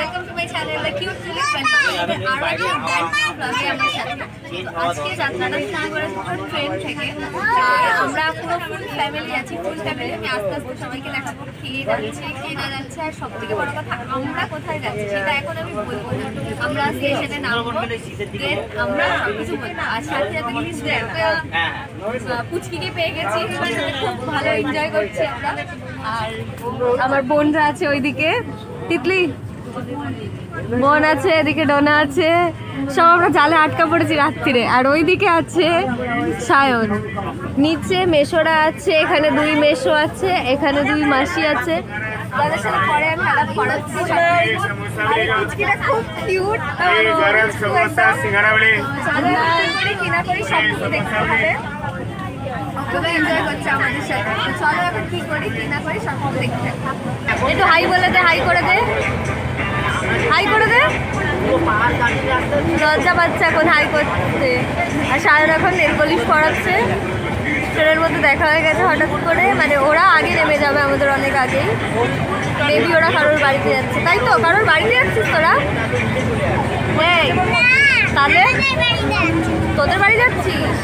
Welcome to my channel the cute tulip family. আরো একটা ব্লগে আমার সাথে আজকে যাত্রাটা শুরু করে দুটো ট্রেন থেকে। আর আমরা পুরো ফুল ফ্যামিলি আছি, ফুল ফ্যামিলি। আমি আস্তে আস্তে সবাইকে দেখাবো কে যাচ্ছে কে না যাচ্ছে, আর সব থেকে বড় কথা আমরা কোথায় যাচ্ছি সেটা এখন আমি বলবো না। আমরা স্টেশনে নামবো, দেন আমরা সবকিছু বলবো। আর সাথে সাথে কিন্তু একটা পুচকিকে পেয়ে গেছি, খুব ভালো এনজয় করছি আমরা। আর আমার বোনরা আছে ওইদিকে, তিতলি বোন আছে, এদিকে ডোনা আছে, সব আমরা জালে আটকা পড়েছি রাত্রিরে। আর ওইদিকে আছে সায়ন, নিচে মেশোরা আছে, এখানে দুই মেশো আছে, এখানে দুই মাসি আছে, তাদের সাথে পরে আমি আলাপ করাচ্ছি। খুব কিউট, কিনা করি সব কিছু দেখতে হবে, খুব এনজয় করছে আমাদের সাথে। চলো এখন কি করি কি না করি সব কিছু দেখতে। একটু হাই বলে দে, হাই করে দে, হাই করে দে। লজ্জা পাচ্ছে এখন হাই করতে। আর সায়ন এখন নেল পলিশ পড়াচ্ছে। ট্রেনের মধ্যে দেখা হয়ে গেছে হঠাৎ করে, মানে ওরা আগে নেমে যাবে আমাদের অনেক আগেই। মেবি ওরা কারোর বাড়িতে যাচ্ছে, তাই তো? কারোর বাড়িতে যাচ্ছিস তোরা? তাহলে তোদের বাড়ি যাচ্ছিস?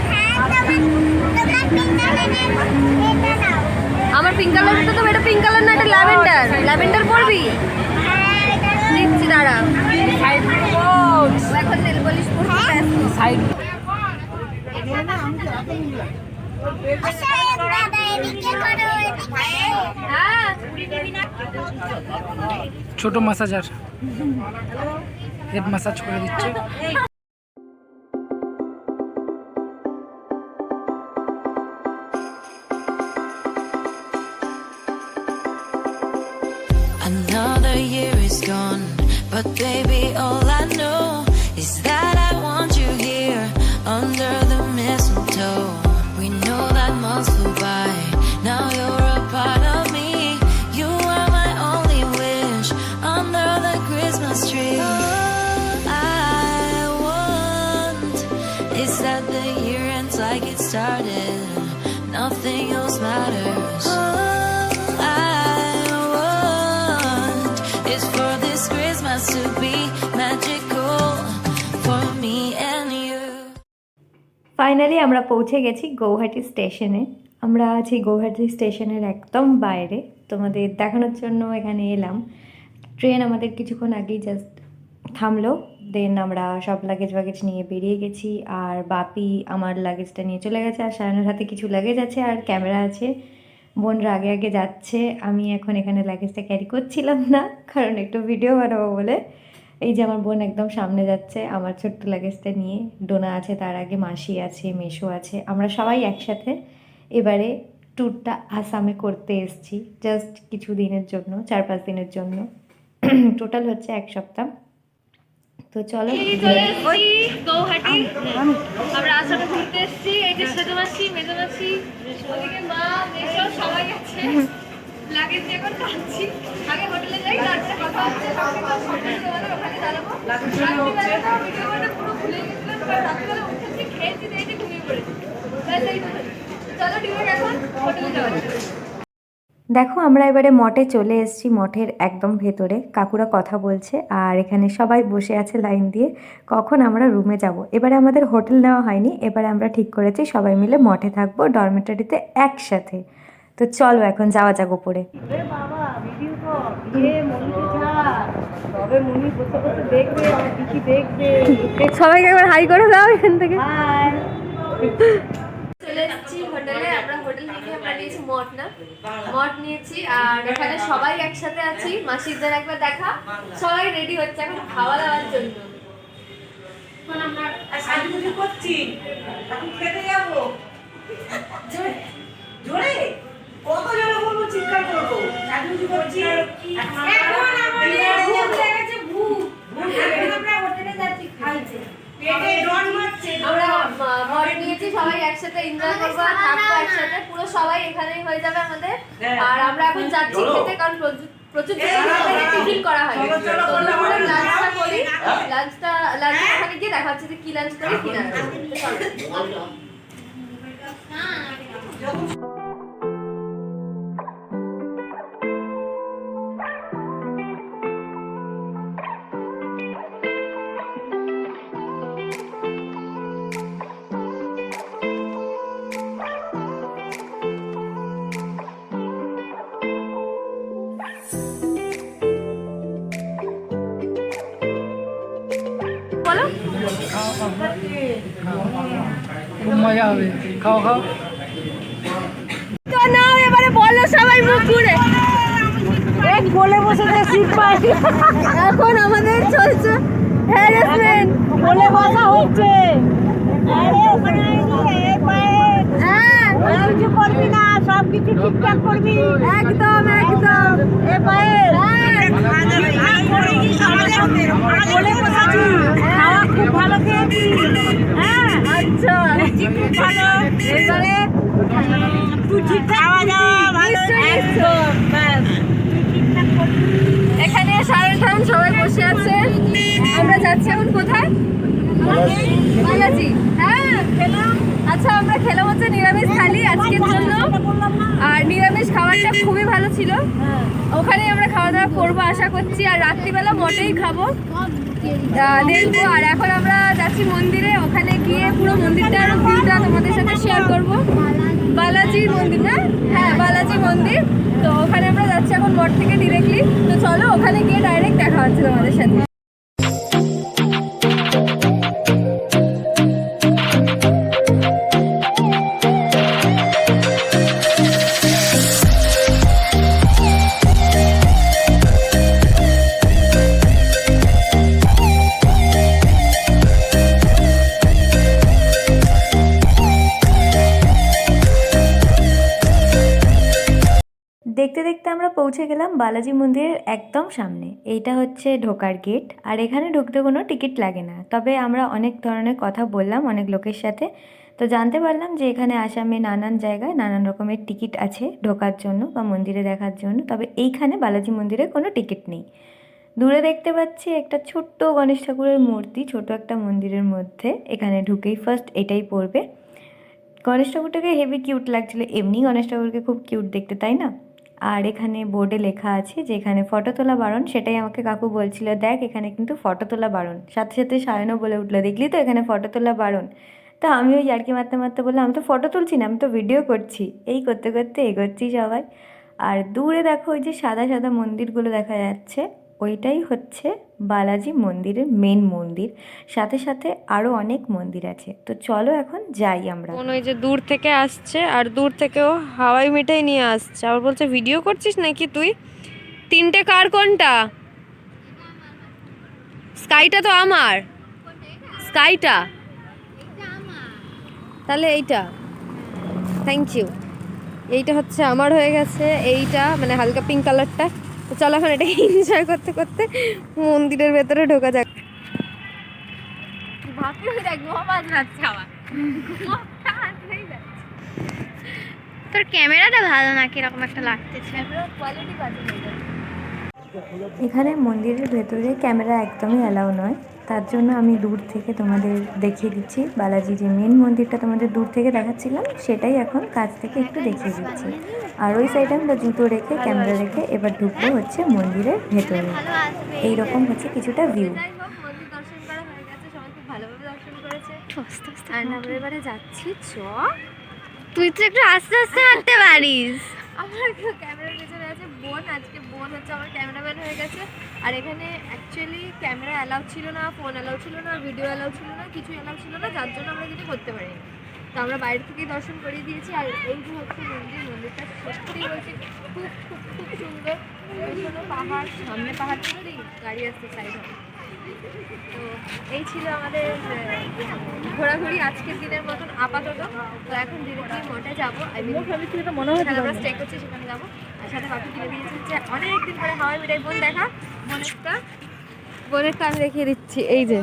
আমার পিঙ্ক কালারটা তো, এটা পিঙ্ক কালার না, এটা ল্যাভেন্ডার। ল্যাভেন্ডার পরবি? দিচ্ছি দাঁড়া। এখন নেল পলিশ ছোট মাসাজার হেড মাসাজ করে দিচ্ছে। Another year is gone, but baby, all I know is that I want you here under the mistletoe. We know that months flew by, now you're a part of me. You are my only wish under the Christmas tree. All I want is that the year ends like it started, nothing else matters. To be magical for me and you. Finally আমরা পৌঁছে গেছি গৌহাটি স্টেশনে। আমরা আছি গৌহাটি স্টেশনের একদম বাইরে, তোমাদের দেখানোর জন্য এখানে এলাম। ট্রেন আমাদের কিছুক্ষণ আগেই জাস্ট থামলো, দেন আমরা সব লাগেজ ওয়াগেজ নিয়ে বেরিয়ে গেছি। আর বাপি আমার লাগেজটা নিয়ে চলে গেছে, আর সায়নের হাতে কিছু লাগেজ আছে আর ক্যামেরা আছে। বোনরা আগে আগে যাচ্ছে, আমি এখন এখানে লাগেজটা ক্যারি করছিলাম না, কারণ একটু ভিডিও বানাবো বলে। এই যে আমার বোন একদম সামনে যাচ্ছে আমার ছোট্ট লাগেজটা নিয়ে, ডোনা আছে, তার আগে মাসি আছে, মেশো আছে। আমরা সবাই একসাথে এবারে ট্যুরটা আসামে করতে এসেছি, জাস্ট কিছু দিনের জন্য, 4-5 দিনের জন্য। টোটাল হচ্ছে 1 সপ্তাহ। তো চলো গৌহাটি, আমরা আসামে ঘুরতে এসেছি। এই যে ছোট মাসি, মেজো মাসি, ওদিকে মা, মেশো সবাই আছে। লাগেজ নিয়ে এখন টানছি, আগে হোটেলে যাই, তারপরে কথা হচ্ছে। ওখানে দাঁড়াবো, ভিডিও পুরো ভুলে গেছিলাম, কারণ রাত্রিবেলা উঠেছি, খেয়েছি, দিয়েছি, ঘুমিয়ে পড়েছি। চলো ডিরেক্ট এখন হোটেলে যাওয়া যাবে। দেখো আমরা এবারে মঠে চলে এসেছি, মঠের একদম ভেতরে। কাকুরা কথা বলছে আর এখানে সবাই বসে আছে লাইন দিয়ে, কখন আমরা রুমে যাব। এবারে আমাদের হোটেল নেওয়া হয়নি, এবারে আমরা ঠিক করেছি সবাই মিলে মঠে থাকবো, ডরমেটরিতে একসাথে। তো চলো এখন যাওয়া যাক উপরে। সবাইকে একবার হাই করে দাও এখান থেকে। চলে এসেছি হোটেলে, আমরা হোটেল থেকে আমরা নিয়েছি মঠ, না মঠ নিয়েছি। আর এখানে সবাই একসাথে আছি, মাসিদের একবার দেখা, সবাই রেডি হচ্ছে এখন খাওয়া দাওয়ার জন্য। এখন আমরা সাজুগুজু করছি, এখন খেতে যাবো। জোরে কত জোরে বলবো, চিৎকার করবো, সাজুগুজু করছি। এখন আমাদের ভূত লেগেছে, ভূত এখন আমরা হোটেলে যাচ্ছি খাইতে। আমরা মঠ নিয়েছি, সবাই একসাথে এনজয় করবো, থাকবো একসাথে, পুরো সবাই এখানেই হয়ে যাবে আমাদের। আর আমরা এখন যাচ্ছি খেতে, কারণ প্রচুর টিফিন করা হয়। লাঞ্চটা করি, লাঞ্চটা ওখানে গিয়ে দেখা হচ্ছে যে কি লাঞ্চ করি কি না। মজা হবে। খাও খাও। তো নাও এবারে বলো সবাই মুখ ঘুরে। এক বলে বসে সিট পাই। এখন আমাদের চলছে হ্যারাসমেন্ট, বলে বসা হচ্ছে। আরে ওখানে এই পায়ে কিছু করবি না, সব কিছু ঠিকঠাক করবি। একদম একদম এ পায়ে বলে বসাচ্ছি, খাওয়া খুব ভালো খেয়েছি। হ্যাঁ আচ্ছা খুব ভালো। এবারে তুই ঠিকঠাক খাওয়া দাওয়া ভালো একদম ব্যাস ঠিকঠাক করবি। এখানে সারাটাম সবাই বসে আছে। আমরা যাচ্ছি এখন কোথায়? বালাজি। হ্যাঁ খেলাম। আচ্ছা আমরা খেলাম হচ্ছে নিরামিষ থালি আজকের জন্য। আর নিরামিষ খাবারটা খুবই ভালো ছিল। ওখানে আমরা খাওয়া দাওয়া করবো আশা করছি। আর রাত্রিবেলা মোটেই খাবো দেখবো। আর এখন আমরা যাচ্ছি মন্দিরে, ওখানে গিয়ে পুরো মন্দিরটার ভিউটা তোমাদের সাথে শেয়ার করবো। বালাজি মন্দির না? হ্যাঁ বালাজি মন্দির। তো ওখানে আমরা যাচ্ছি এখন মঠ থেকে ডিরেক্টলি। তো চলো ওখানে গিয়ে ডাইরেক্ট দেখা হচ্ছে তোমাদের সাথে। দেখতে দেখতে আমরা পৌঁছে গেলাম বালাজি মন্দিরের একদম সামনে। এইটা হচ্ছে ঢোকার গেট। আর এখানে ঢুকতে কোনো টিকিট লাগে না। তবে আমরা অনেক ধরনের কথা বললাম অনেক লোকের সাথে, তো জানতে পারলাম যে এখানে আসামে নানান জায়গায় নানান রকমের টিকিট আছে ঢোকার জন্য বা মন্দিরে দেখার জন্য। তবে এইখানে বালাজি মন্দিরে কোনো টিকিট নেই। দূরে দেখতে পাচ্ছি একটা ছোট্ট গণেশ ঠাকুরের মূর্তি ছোট একটা মন্দিরের মধ্যে। এখানে ঢুকেই ফার্স্ট এটাই পড়বে। গণেশ ঠাকুরটাকে হেভি কিউট লাগছিলো। এমনি গণেশ ঠাকুরকে খুব কিউট দেখতে, তাই না? আর এখানে বোর্ডে লেখা আছে যে এখানে ফটো তোলা বারণ। সেটাই আমাকে কাকু বলছিল, দেখ এখানে কিন্তু ফটো তোলা বারণ। সাথে সাথে সায়নও বলে উঠলো, দেখলি তো এখানে ফটো তোলা বারণ। তো আমি ওই ইয়ার্কি মারতে মারতে বললাম, আমি তো ফটো তুলছি না, আমি তো ভিডিও করছি। এই করতে করতে এগোচ্ছি সবাই। আর দূরে দেখো ওই যে সাদা সাদা মন্দিরগুলো দেখা যাচ্ছে, ওইটাই হচ্ছে বালাজি মন্দিরের মেন মন্দির। সাথে সাথে আরও অনেক মন্দির আছে। তো চলো এখন যাই আমরা। ওই যে দূর থেকে আসছে আর দূর থেকেও হাওয়াই মিঠাই নিয়ে আসছে। আবার বলছে ভিডিও করছিস নাকি তুই? তিনটে কার কোনটা? স্কাইটা তো আমার। স্কাইটা তাহলে এইটা, থ্যাংক ইউ। এইটা হচ্ছে আমার হয়ে গেছে, এইটা মানে হালকা পিঙ্ক কালারটা। তো চলো এখন এটাকে এনজয় করতে করতে মন্দিরের ভেতরে ঢোকা যাক। তোর ক্যামেরাটা ভালো না, কিরকম একটা লাগতেছে। এখানে মন্দিরের ভেতরে ক্যামেরা একদমই অ্যালাউ নয়। তার জন্য আমি দূর থেকে তোমাদের দেখিয়ে দিচ্ছি। বালাজি যে মেন মন্দিরটা তোমাদের দূর থেকে দেখাচ্ছিলাম, সেটাই এখন কাছ থেকে একটু দেখিয়ে দিচ্ছি। আর ওই সাইডে আমরা জুতো রেখে ক্যামেরা রেখে এবার ঢুকবো হচ্ছে মন্দিরের ভেতরে। এইরকম হচ্ছে কিছুটা ভিউ। মন্দির দর্শন করা হয়ে গেছে, সবাই খুব ভালোভাবে দর্শন করেছে। আর আমরা এবারে যাচ্ছি। তুই তো একটু আস্তে আস্তে হাঁটতে পারিস। আমার ক্যামেরার পেছনে আছে বোন। আজকে বোন হচ্ছে আমার ক্যামেরাম্যান হয়ে গেছে। আর এখানে অ্যাকচুয়ালি ক্যামেরা অ্যালাউ ছিল না, ফোন অ্যালাউ ছিল না, ভিডিও অ্যালাউ ছিল না, কিছু অ্যালাউ ছিল না, যার জন্য আমরা কিছু করতে পারিনি। তো আমরা বাইরে থেকেই দর্শন করিয়ে দিয়েছি। আর এই যে হচ্ছে মন্দির, মন্দিরটা সত্যি বলছি খুব খুব খুব সুন্দর। পেছনে পাহাড়, সামনে পাহাড় ছিল, গাড়ি আসছে সাইড হবে। তো এই ছিল আমাদের ঘোরাঘুরি আজকের দিনের মতন আপাতত। তো এখন ডিরেক্টলি মঠে যাবো। মনে হয় আমরা স্টে করছি, সেখানে যাবো। আর সাথে বাকি কিনে দিয়েছি যে অনেকদিন পরে হাওয়াই মিঠাই। বোন দেখা, বোনেরটা আমি দেখিয়ে দিচ্ছি। এই যে,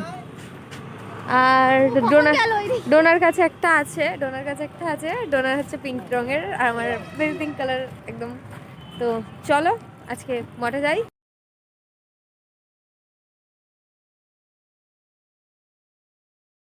আর ডোনার কাছে একটা আছে, ডোনার হচ্ছে পিঙ্ক রঙের আর আমার বেবি পিঙ্ক কালার একদম। তো চলো আজকে মঠে যাই।